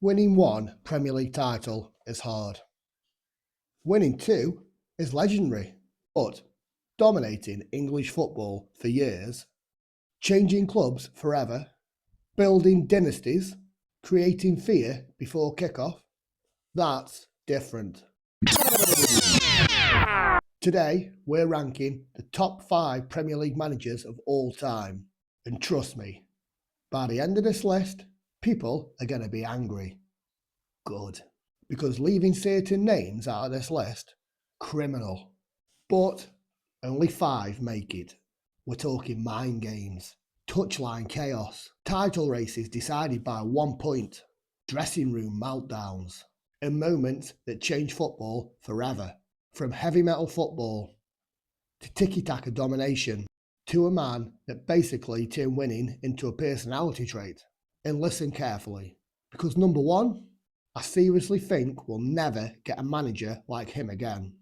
Winning one Premier League title is hard. Winning two is legendary. But dominating English football for years, changing clubs forever, building dynasties, creating fear before kickoff, that's different. Today, we're ranking the top 5 Premier League managers of all time. And trust me, by the end of this list, people are going to be angry. Good. Because leaving certain names out of this list, criminal. But only 5 make it. We're talking mind games, touchline chaos, title races decided by 1 point, dressing room meltdowns, and moments that change football forever. From heavy metal football to tiki-taka domination to a man that basically turned winning into a personality trait. And listen carefully, because number 1, I seriously think we'll never get a manager like him again.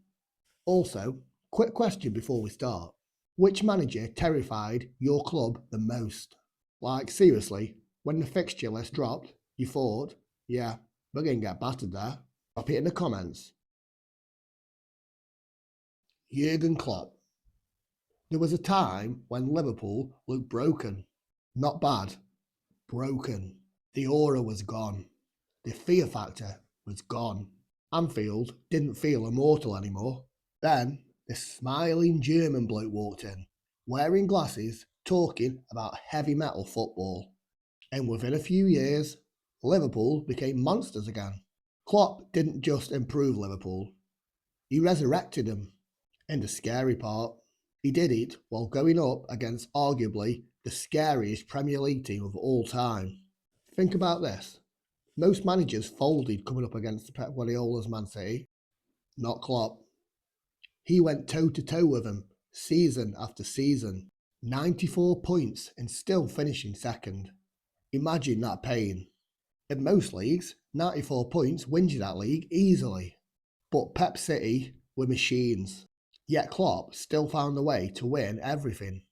Also, quick question before we start. Which manager terrified your club the most? Like seriously, when the fixture list dropped, you thought, yeah, we're going to get battered there. Drop it in the comments. Jurgen Klopp. There was a time when Liverpool looked broken. Not bad, broken. The aura was gone. The fear factor was gone. Anfield didn't feel immortal anymore. Then this smiling German bloke walked in, wearing glasses, talking about heavy metal football. And within a few years, Liverpool became monsters again. Klopp didn't just improve Liverpool, he resurrected them. And the scary part, he did it while going up against arguably the scariest Premier League team of all time. Think about this. Most managers folded coming up against Pep Guardiola's Man City. Not Klopp. He went toe-to-toe with them, season after season. 94 points and still finishing second. Imagine that pain. In most leagues, 94 points wins you that league easily. But Pep City were machines. Yet Klopp still found a way to win everything.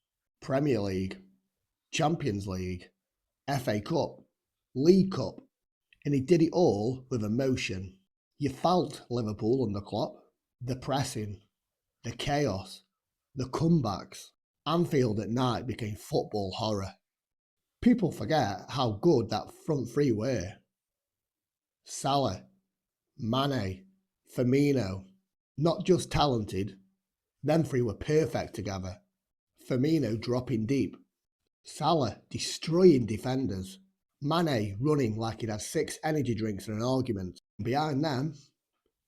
Premier League, Champions League, FA Cup, League Cup. And he did it all with emotion. You felt Liverpool under Klopp. The pressing, the chaos, the comebacks. Anfield at night became football horror. People forget how good that front three were. Salah, Mane, Firmino, not just talented, them three were perfect together. Firmino dropping deep, Salah destroying defenders, Mane running like he'd had 6 energy drinks and an argument. Behind them,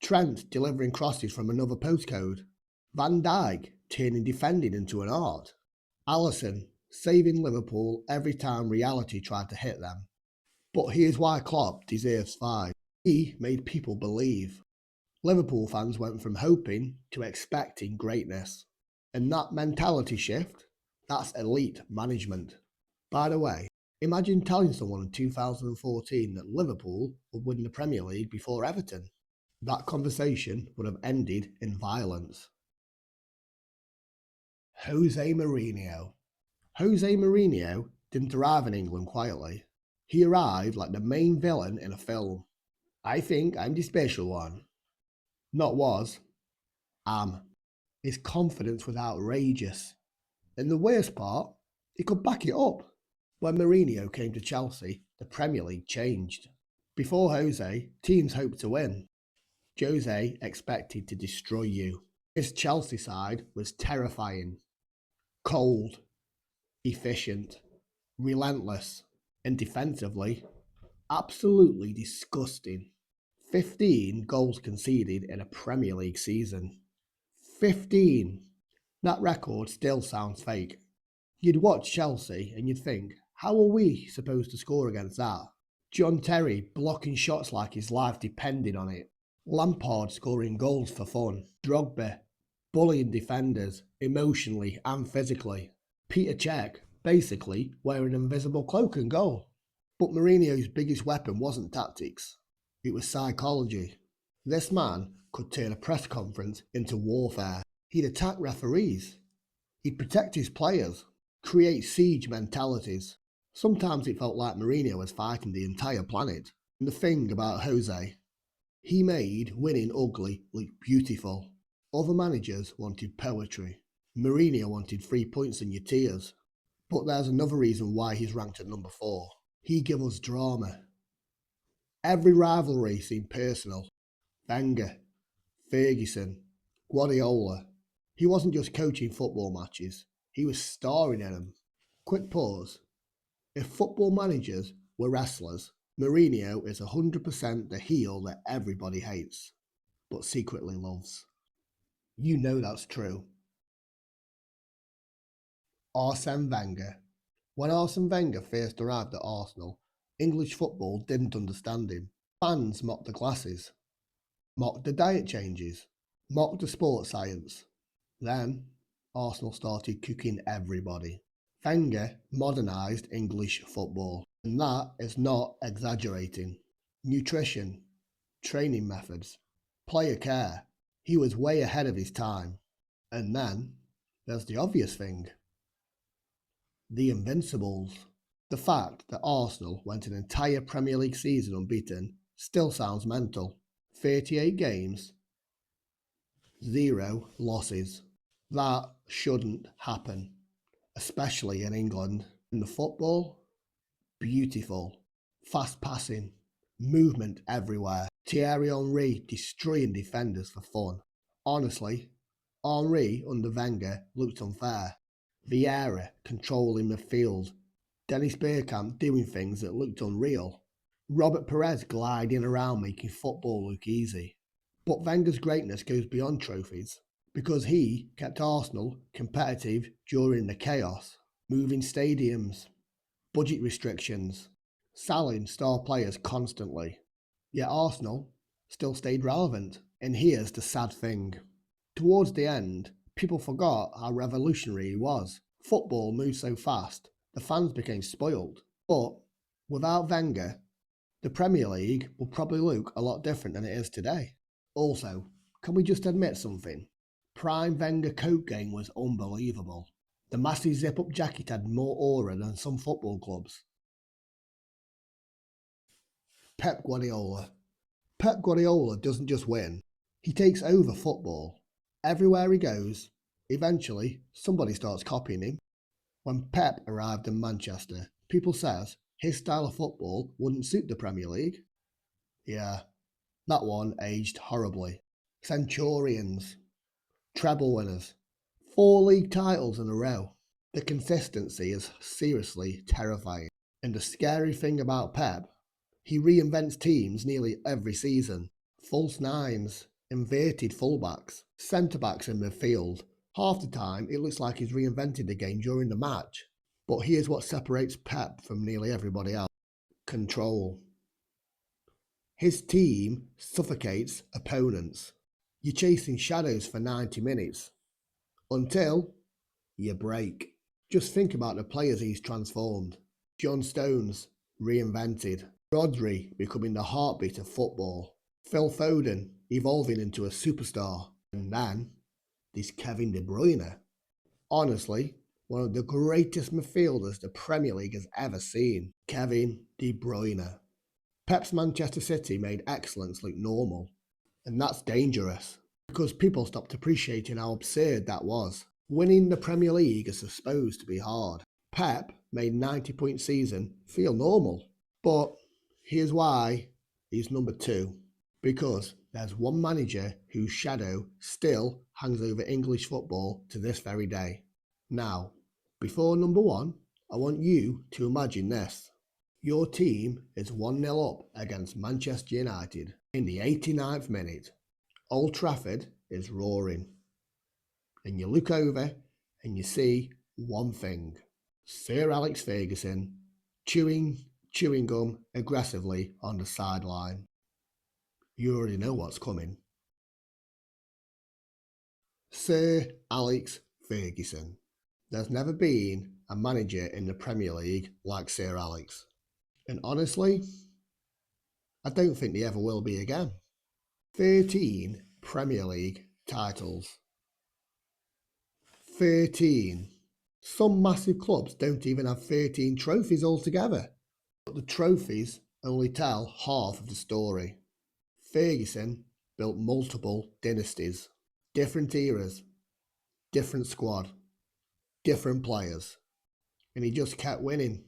Trent delivering crosses from another postcode, Van Dijk turning defending into an art, Alisson saving Liverpool every time reality tried to hit them. But here's why Klopp deserves 5. He made people believe. Liverpool fans went from hoping to expecting greatness. And that mentality shift, that's elite management. By the way, imagine telling someone in 2014 that Liverpool would win the Premier League before Everton. That conversation would have ended in violence. José Mourinho. José Mourinho didn't arrive in England quietly. He arrived like the main villain in a film. I think I'm the special one. Not was, am. His confidence was outrageous. And the worst part, he could back it up. When Mourinho came to Chelsea, the Premier League changed. Before Jose, teams hoped to win. Jose expected to destroy you. His Chelsea side was terrifying. Cold, efficient, relentless, and defensively, absolutely disgusting. 15 goals conceded in a Premier League season. 15! That record still sounds fake. You'd watch Chelsea and you'd think, how are we supposed to score against that? John Terry blocking shots like his life depended on it. Lampard scoring goals for fun. Drogba bullying defenders emotionally and physically. Peter Cech basically wearing an invisible cloak and goal. But Mourinho's biggest weapon wasn't tactics. It was psychology. This man could turn a press conference into warfare. He'd attack referees. He'd protect his players. Create siege mentalities. Sometimes it felt like Mourinho was fighting the entire planet. And the thing about Jose, he made winning ugly look beautiful. Other managers wanted poetry. Mourinho wanted 3 points in your tears. But there's another reason why he's ranked at number 4. He gave us drama. Every rivalry seemed personal. Wenger, Ferguson, Guardiola. He wasn't just coaching football matches, he was starring in them. Quick pause. If football managers were wrestlers, Mourinho is 100% the heel that everybody hates, but secretly loves. You know that's true. Arsène Wenger. When Arsene Wenger first arrived at Arsenal, English football didn't understand him. Fans mocked the glasses, mocked the diet changes, mocked the sports science. Then, Arsenal started cooking everybody. Wenger modernised English football, and that is not exaggerating. Nutrition, training methods, player care. He was way ahead of his time. And then, there's the obvious thing. The Invincibles. The fact that Arsenal went an entire Premier League season unbeaten still sounds mental. 38 games, 0 losses. That shouldn't happen, especially in England. And the football, beautiful. Fast passing, movement everywhere. Thierry Henry destroying defenders for fun. Honestly, Henry under Wenger looked unfair. Vieira controlling midfield. Dennis Bergkamp doing things that looked unreal. Robert Perez gliding around making football look easy. But Wenger's greatness goes beyond trophies, because he kept Arsenal competitive during the chaos. Moving stadiums, budget restrictions, selling star players constantly. Yet Arsenal still stayed relevant. And here's the sad thing. Towards the end, people forgot how revolutionary he was. Football moved so fast, the fans became spoiled. But without Wenger, the Premier League will probably look a lot different than it is today. Also, can we just admit something? Prime Wenger coat game was unbelievable. The massive zip-up jacket had more aura than some football clubs. Pep Guardiola. Pep Guardiola doesn't just win, he takes over football. Everywhere he goes, eventually somebody starts copying him. When Pep arrived in Manchester, people says his style of football wouldn't suit the Premier League. Yeah, that one aged horribly. Centurions, treble winners, 4 league titles in a row. The consistency is seriously terrifying. And the scary thing about Pep, he reinvents teams nearly every season. False nines, inverted fullbacks, centre-backs in midfield. Half the time it looks like he's reinvented the game during the match. But here's what separates Pep from nearly everybody else. Control. His team suffocates opponents. You're chasing shadows for 90 minutes. Until you break. Just think about the players he's transformed. John Stones, reinvented. Rodri becoming the heartbeat of football. Phil Foden evolving into a superstar. And then there's Kevin De Bruyne. Honestly, one of the greatest midfielders the Premier League has ever seen. Kevin De Bruyne. Pep's Manchester City made excellence look normal. And that's dangerous, because people stopped appreciating how absurd that was. Winning the Premier League is supposed to be hard. Pep made 90-point season feel normal. But here's why he's number 2. Because there's one manager whose shadow still hangs over English football to this very day. Now, before number 1, I want you to imagine this. Your team is 1-0 up against Manchester United in the 89th minute. Old Trafford is roaring. And you look over and you see one thing. Sir Alex Ferguson chewing gum aggressively on the sideline. You already know what's coming. Sir Alex Ferguson. There's never been a manager in the Premier League like Sir Alex. And honestly, I don't think there ever will be again. 13 Premier League titles. 13. Some massive clubs don't even have 13 trophies altogether. But the trophies only tell half of the story. Ferguson built multiple dynasties, different eras, different squad, different players, and he just kept winning.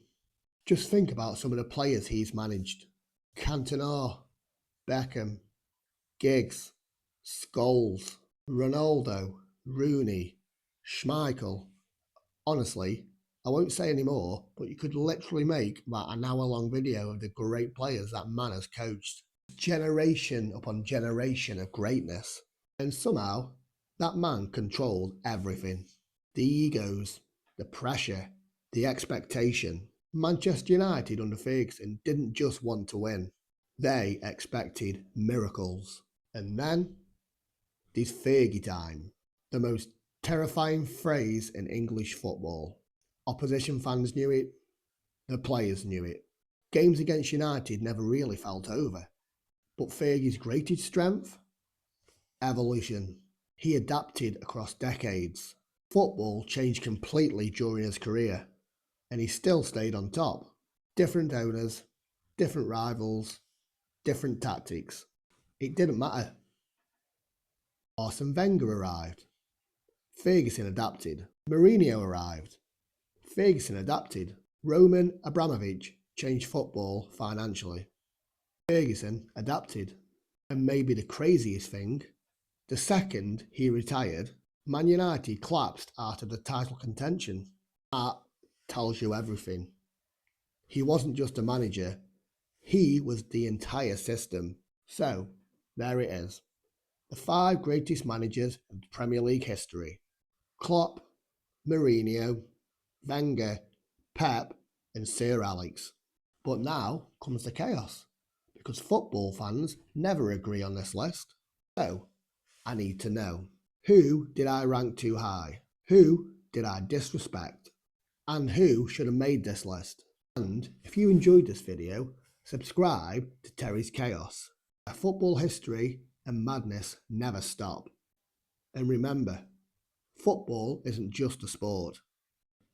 Just think about some of the players he's managed. Cantona, Beckham, Giggs, Scholes, Ronaldo, Rooney, Schmeichel. Honestly, I won't say any more, but you could literally make about an hour-long video of the great players that man has coached. Generation upon generation of greatness. And somehow, that man controlled everything. The egos, the pressure, the expectation. Manchester United under Ferguson didn't just want to win. They expected miracles. And then, there's Fergie time. The most terrifying phrase in English football. Opposition fans knew it. The players knew it. Games against United never really felt over. But Fergie's greatest strength? Evolution. He adapted across decades. Football changed completely during his career, and he still stayed on top. Different owners, different rivals, different tactics. It didn't matter. Arsene Wenger arrived. Ferguson adapted. Mourinho arrived. Ferguson adapted. Roman Abramovich changed football financially. Ferguson adapted. And maybe the craziest thing, the second he retired, Man United collapsed out of the title contention. That tells you everything. He wasn't just a manager, he was the entire system. So, there it is. The 5 greatest managers in Premier League history. Klopp, Mourinho, Wenger, Pep and Sir Alex. But now comes the chaos, because football fans never agree on this list. So, I need to know, who did I rank too high? Who did I disrespect? And who should have made this list? And if you enjoyed this video, subscribe to Terry's Chaos, where football history and madness never stop. And remember, football isn't just a sport,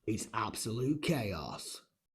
it's absolute chaos.